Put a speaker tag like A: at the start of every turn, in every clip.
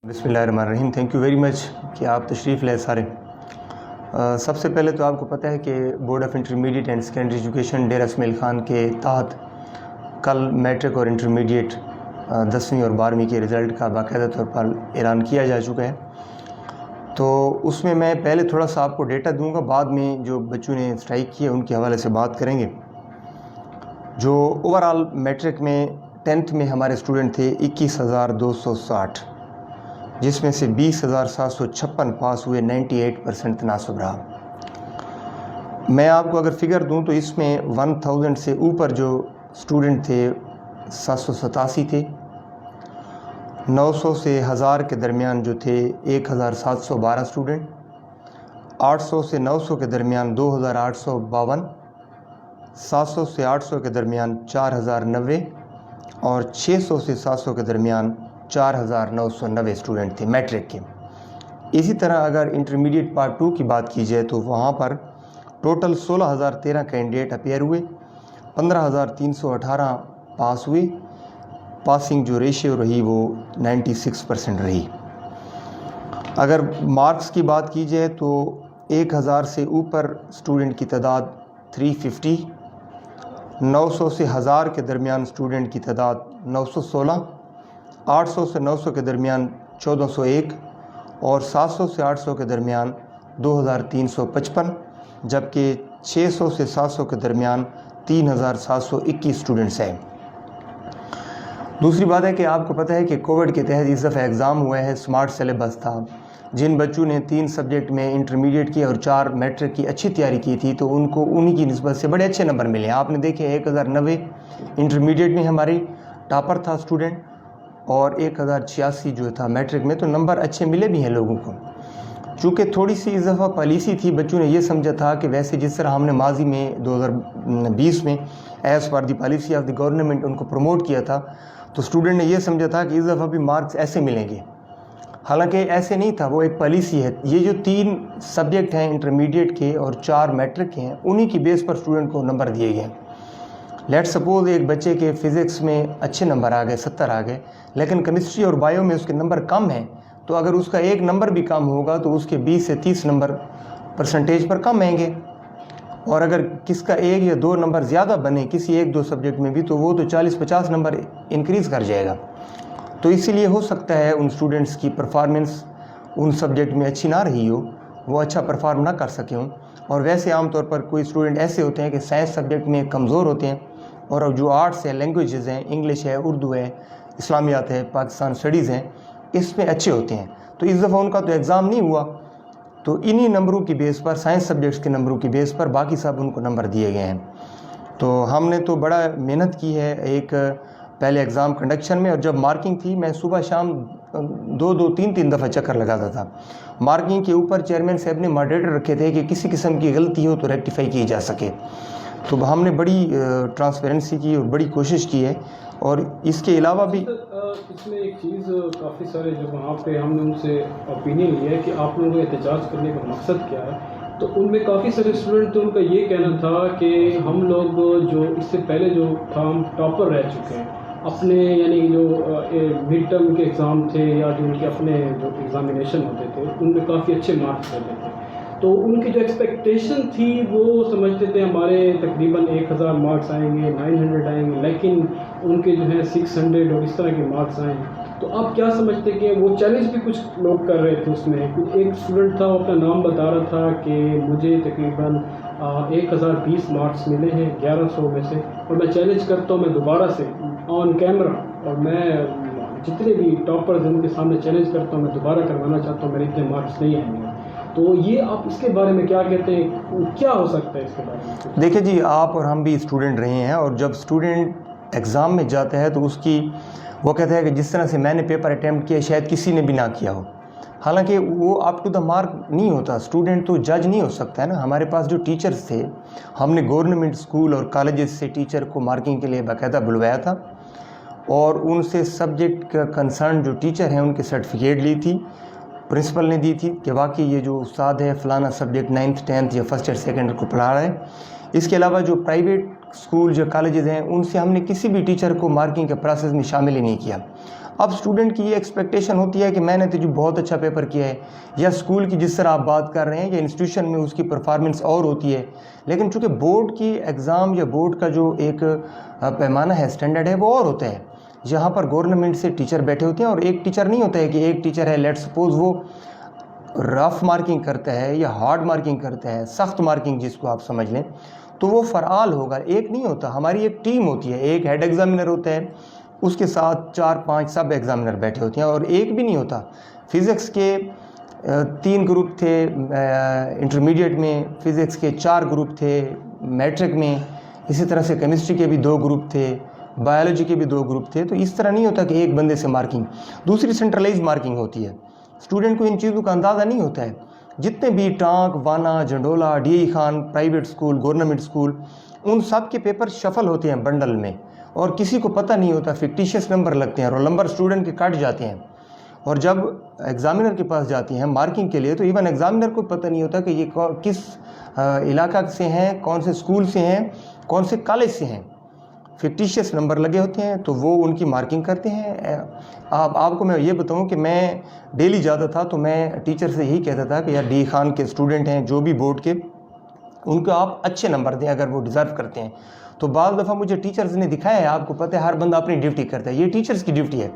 A: بسم اللہ الرحمن الرحیم. تھینک یو ویری مچ کہ آپ تشریف لائے سارے. سب سے پہلے تو آپ کو پتہ ہے کہ board of intermediate and secondary education Dera Ismail Khan کے تحت کل میٹرک اور انٹرمیڈیٹ 10ویں اور 12ویں کے رزلٹ کا باقاعدہ طور پر اعلان کیا جا چکا ہے. تو اس میں پہلے تھوڑا سا آپ کو ڈیٹا دوں گا, بعد میں جو بچوں نے اسٹرائک کی ہے ان کے حوالے سے بات کریں گے. جو اوور آل میٹرک میں 10th میں ہمارے اسٹوڈنٹ تھے 21,260, جس میں سے 20,756 پاس ہوئے, 98% تناسب رہا. میں آپ کو اگر فگر دوں تو اس میں 1000 سے اوپر جو اسٹوڈنٹ تھے 787 تھے, 900 سے 1000 کے درمیان جو تھے 1712 اسٹوڈنٹ, 800 سے 900 کے درمیان 2852, 700 سے 800 کے درمیان 4090 اور 600 سے 700 کے درمیان 4990 اسٹوڈنٹ تھے میٹرک کے. اسی طرح اگر انٹرمیڈیٹ پارٹ 2 کی بات کی جائے تو وہاں پر ٹوٹل 16,013 کینڈیڈیٹ اپیئر ہوئے, 15,318 پاس ہوئے. پاسنگ جو ریشیو رہی وہ 96% رہی. اگر مارکس کی بات کی جائے تو 1000 سے اوپر اسٹوڈنٹ کی تعداد 350, 900 سے 1000 کے درمیان اسٹوڈنٹ کی تعداد 916, 800 سے 900 کے درمیان 1401 اور 700 سے 800 کے درمیان 2355, جبکہ 600 سے 700 کے درمیان 3721 اسٹوڈنٹس ہیں. دوسری بات ہے کہ آپ کو پتہ ہے کہ کووڈ کے تحت اس دفعہ ایگزام ہوا ہے, سمارٹ سلیبس تھا. جن بچوں نے 3 سبجیکٹ میں انٹرمیڈیٹ کی اور 4 میٹرک کی اچھی تیاری کی تھی تو ان کو انہی کی نسبت سے بڑے اچھے نمبر ملے. آپ نے دیکھے 1090 انٹرمیڈیٹ میں ہماری ٹاپر تھا اسٹوڈنٹ, اور 1086 جو تھا میٹرک میں, تو نمبر اچھے ملے بھی ہیں لوگوں کو. چونکہ تھوڑی سی اس دفعہ پالیسی تھی, بچوں نے یہ سمجھا تھا کہ ویسے جس طرح ہم نے ماضی میں 2020 میں as per the policy of the government ان کو پروموٹ کیا تھا, تو اسٹوڈنٹ نے یہ سمجھا تھا کہ اس دفعہ بھی مارکس ایسے ملیں گے. حالانکہ ایسے نہیں تھا, وہ ایک پالیسی ہے. یہ جو 3 سبجیکٹ ہیں انٹرمیڈیٹ کے اور 4 میٹرک کے ہیں, انہی کی بیس پر اسٹوڈنٹ کو نمبر دیے گئے. لیٹ سپوز ایک بچے کے فزکس میں اچھے نمبر آ گئے, 70 آ گئے, لیکن کیمسٹری اور بائیو میں اس کے نمبر کم ہیں, تو اگر اس کا ایک نمبر بھی کم ہوگا تو اس کے 20 سے 30 نمبر پرسنٹیج پر کم آئیں گے. اور اگر کس کا 1 یا 2 نمبر زیادہ بنے کسی 1-2 سبجیکٹ میں بھی, تو وہ تو 40-50 نمبر انکریز کر جائے گا. تو اسی لیے ہو سکتا ہے ان اسٹوڈنٹس کی پرفارمنس ان سبجیکٹ میں اچھی نہ رہی ہو, وہ اچھا پرفارم نہ کر سکے ہوں. اور ویسے عام طور پر کوئی اسٹوڈنٹ ایسے ہوتے ہیں کہ سائنس سبجیکٹ میں کمزور ہوتے ہیں, اور جو آرٹس ہے, لینگویجز ہیں, انگلش ہے, اردو ہے, اسلامیات ہے, پاکستان اسٹڈیز ہیں, اس میں اچھے ہوتے ہیں. تو اس دفعہ ان کا تو ایگزام نہیں ہوا, تو انہی نمبروں کی بیس پر, سائنس سبجیکٹس کے نمبروں کی بیس پر باقی سب ان کو نمبر دیے گئے ہیں. تو ہم نے تو بڑا محنت کی ہے ایک پہلے ایگزام کنڈکشن میں, اور جب مارکنگ تھی میں صبح شام 2-3 دفعہ چکر لگاتا تھا. مارکنگ کے اوپر چیئرمین صاحب نے ماڈریٹر رکھے تھے کہ کسی قسم کی غلطی ہو تو ریکٹیفائی کی جا سکے. تو ہم نے بڑی ٹرانسپیرنسی کی اور بڑی کوشش کی ہے. اور اس کے علاوہ بھی
B: اس میں ایک چیز, کافی سارے جو وہاں پہ ہم نے ان سے اوپینین لیا ہے کہ آپ لوگوں کو احتجاج کرنے کا مقصد کیا ہے, تو ان میں کافی سارے اسٹوڈنٹ تو ان کا یہ کہنا تھا کہ ہم لوگ جو اس سے پہلے جو تھا ہم ٹاپر رہ چکے ہیں اپنے, یعنی جو مڈ ٹرم کے ایگزام تھے یا جو ان کے اپنے جو ایگزامینیشن ہوتے تھے ان میں کافی اچھے مارکس رہتے تھے. تو ان کی جو ایکسپیکٹیشن تھی وہ سمجھتے تھے ہمارے تقریباً 1000 مارکس آئیں گے, 900 آئیں گے, لیکن ان کے جو ہیں 600 اور اس طرح کے مارکس آئے. تو آپ کیا سمجھتے کہ وہ چیلنج بھی کچھ لوگ کر رہے تھے اس میں. ایک اسٹوڈنٹ تھا, وہ اپنا نام بتا رہا تھا کہ مجھے تقریباً 1020 مارکس ملے ہیں 1100 میں سے, اور میں چیلنج کرتا ہوں, میں دوبارہ سے آن کیمرہ, اور میں جتنے بھی ٹاپرز ہیں ان کے سامنے چیلنج کرتا ہوں, میں دوبارہ کروانا چاہتا ہوں, میرے اتنے مارکس نہیں آئیں گے. تو یہ آپ اس کے بارے میں کیا کہتے ہیں, کیا ہو سکتا ہے اس کے بارے میں؟
A: دیکھیں جی, آپ اور ہم بھی اسٹوڈنٹ رہے ہیں, اور جب اسٹوڈنٹ ایگزام میں جاتا ہے تو اس کی وہ کہتا ہے کہ جس طرح سے میں نے پیپر اٹیمپٹ کیا شاید کسی نے بھی نہ کیا ہو. حالانکہ وہ اپ ٹو دا مارک نہیں ہوتا. اسٹوڈنٹ تو جج نہیں ہو سکتا ہے نا. ہمارے پاس جو ٹیچرز تھے, ہم نے گورنمنٹ اسکول اور کالجز سے ٹیچر کو مارکنگ کے لیے باقاعدہ بلوایا تھا, اور ان سے سبجیکٹ کا کنسرن جو ٹیچر ہیں ان کے سرٹیفکیٹ لی تھی, پرنسپل نے دی تھی کہ واقعی یہ جو استاد ہے فلانا سبجیکٹ 9th 10th یا 1st یا 2nd کو پڑھا رہا ہے. اس کے علاوہ جو پرائیویٹ اسکول جو کالجز ہیں ان سے ہم نے کسی بھی ٹیچر کو مارکنگ کے پروسیس میں شامل ہی نہیں کیا. اب اسٹوڈنٹ کی یہ ایکسپیکٹیشن ہوتی ہے کہ میں نے تو جو بہت اچھا پیپر کیا ہے، یا اسکول کی جس طرح آپ بات کر رہے ہیں یا انسٹیٹیوشن میں اس کی پرفارمنس اور ہوتی ہے، لیکن چونکہ بورڈ کی ایگزام یا بورڈ کا جو ایک پیمانہ ہے، اسٹینڈرڈ ہے، وہ اور ہوتا ہے. جہاں پر گورنمنٹ سے ٹیچر بیٹھے ہوتے ہیں اور ایک ٹیچر نہیں ہوتا ہے کہ ایک ٹیچر ہے لیٹ سپوز وہ رف مارکنگ کرتا ہے یا ہارڈ مارکنگ کرتا ہے، سخت مارکنگ جس کو آپ سمجھ لیں، تو وہ فعال ہوگا. ایک نہیں ہوتا، ہماری ایک ٹیم ہوتی ہے، ایک ہیڈ ایگزامینر ہوتا ہے، اس کے ساتھ 4-5 سب ایگزامینر بیٹھے ہوتے ہیں، اور ایک بھی نہیں ہوتا. فزکس کے 3 گروپ تھے انٹرمیڈیٹ میں، فزکس کے 4 گروپ تھے میٹرک میں، اسی طرح سے کیمسٹری کے بھی 2 گروپ تھے، بایولوجی کے بھی 2 گروپ تھے. تو اس طرح نہیں ہوتا کہ ایک بندے سے مارکنگ. دوسری سینٹرلائز مارکنگ ہوتی ہے. اسٹوڈنٹ کو ان چیزوں کا اندازہ نہیں ہوتا ہے. جتنے بھی Tank, Wana, Jandola, D I Khan, private school, government school, ان سب کے پیپر شفل ہوتے ہیں بنڈل میں، اور کسی کو پتہ نہیں ہوتا. فکٹیشیس نمبر لگتے ہیں، رول نمبر اسٹوڈنٹ کے کٹ جاتے ہیں، اور جب ایگزامینر کے پاس جاتی ہیں مارکنگ کے لیے تو ایون ایگزامینر کو پتہ نہیں ہوتا کہ یہ کس علاقہ سے ہیں، کون سے اسکول سے ہیں، کون سے کالج سے ہیں. فکٹیشیس نمبر لگے ہوتے ہیں تو وہ ان کی مارکنگ کرتے ہیں. آپ کو میں یہ بتاؤں کہ میں ڈیلی جاتا تھا تو میں ٹیچر سے یہی کہتا تھا کہ یار ڈی خان کے اسٹوڈنٹ ہیں جو بھی بورڈ کے، ان کو آپ اچھے نمبر دیں اگر وہ ڈیزرو کرتے ہیں. تو بعض دفعہ مجھے ٹیچرز نے دکھایا ہے، آپ کو پتہ ہے ہر بندہ اپنی ڈیوٹی کرتا ہے، یہ ٹیچرز کی ڈیوٹی ہے.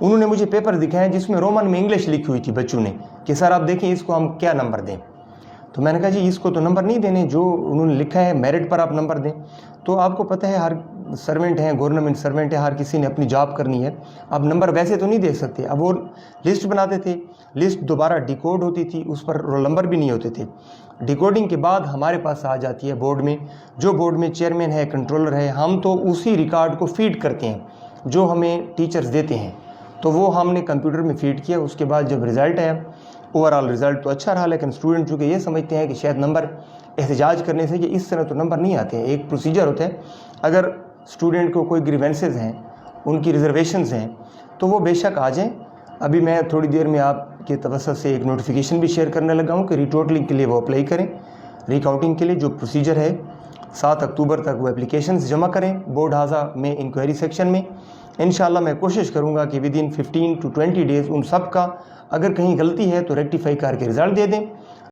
A: انہوں نے مجھے پیپر دکھایا جس میں رومن میں انگلش لکھی ہوئی تھی بچوں نے کہ سر آپ دیکھیں اس کو ہم کیا نمبر دیں. تو میں نے کہا جی اس کو تو نمبر نہیں دینے، جو انہوں نے لکھا ہے میرٹ پر آپ نمبر دیں. تو آپ کو پتہ ہے ہر سرونٹ ہیں، گورنمنٹ سرونٹ ہے، ہر کسی نے اپنی جاب کرنی ہے. اب نمبر ویسے تو نہیں دیکھ سکتے. اب وہ لسٹ بناتے تھے، لسٹ دوبارہ ڈیکوڈ ہوتی تھی، اس پر رول نمبر بھی نہیں ہوتے تھے. ڈیکوڈنگ کے بعد ہمارے پاس آ جاتی ہے بورڈ میں، جو بورڈ میں چیئرمین ہے، کنٹرولر ہے، ہم تو اسی ریکارڈ کو فیڈ کرتے ہیں جو ہمیں ٹیچرز دیتے ہیں. تو وہ ہم نے کمپیوٹر میں فیڈ کیا. اس کے بعد جب رزلٹ آیا، اوور آل رزلٹ تو اچھا رہا، لیکن اسٹوڈنٹ چونکہ یہ سمجھتے ہیں کہ شاید نمبر احتجاج کرنے سے کہ اس طرح تو نمبر نہیں آتے ہیں. ایک پروسیجر ہوتا ہے، اگر اسٹوڈنٹ کو کوئی گریونسز ہیں، ان کی ریزرویشنز ہیں، تو وہ بے شک آ جائیں. ابھی میں تھوڑی دیر میں آپ کے توسط سے ایک نوٹیفیکیشن بھی شیئر کرنے لگا ہوں کہ ریٹوٹلنگ کے لیے وہ اپلائی کریں. ریکاؤنٹنگ کے لیے جو پروسیجر ہے 7 اکتوبر تک وہ اپلیکیشنز جمع کریں بورڈ ہاضہ میں انکوائری سیکشن میں. انشاءاللہ میں کوشش کروں گا کہ ودن 15 to 20 ڈیز ان سب کا اگر کہیں غلطی ہے تو ریکٹیفائی کر کے رزلٹ دے دیں.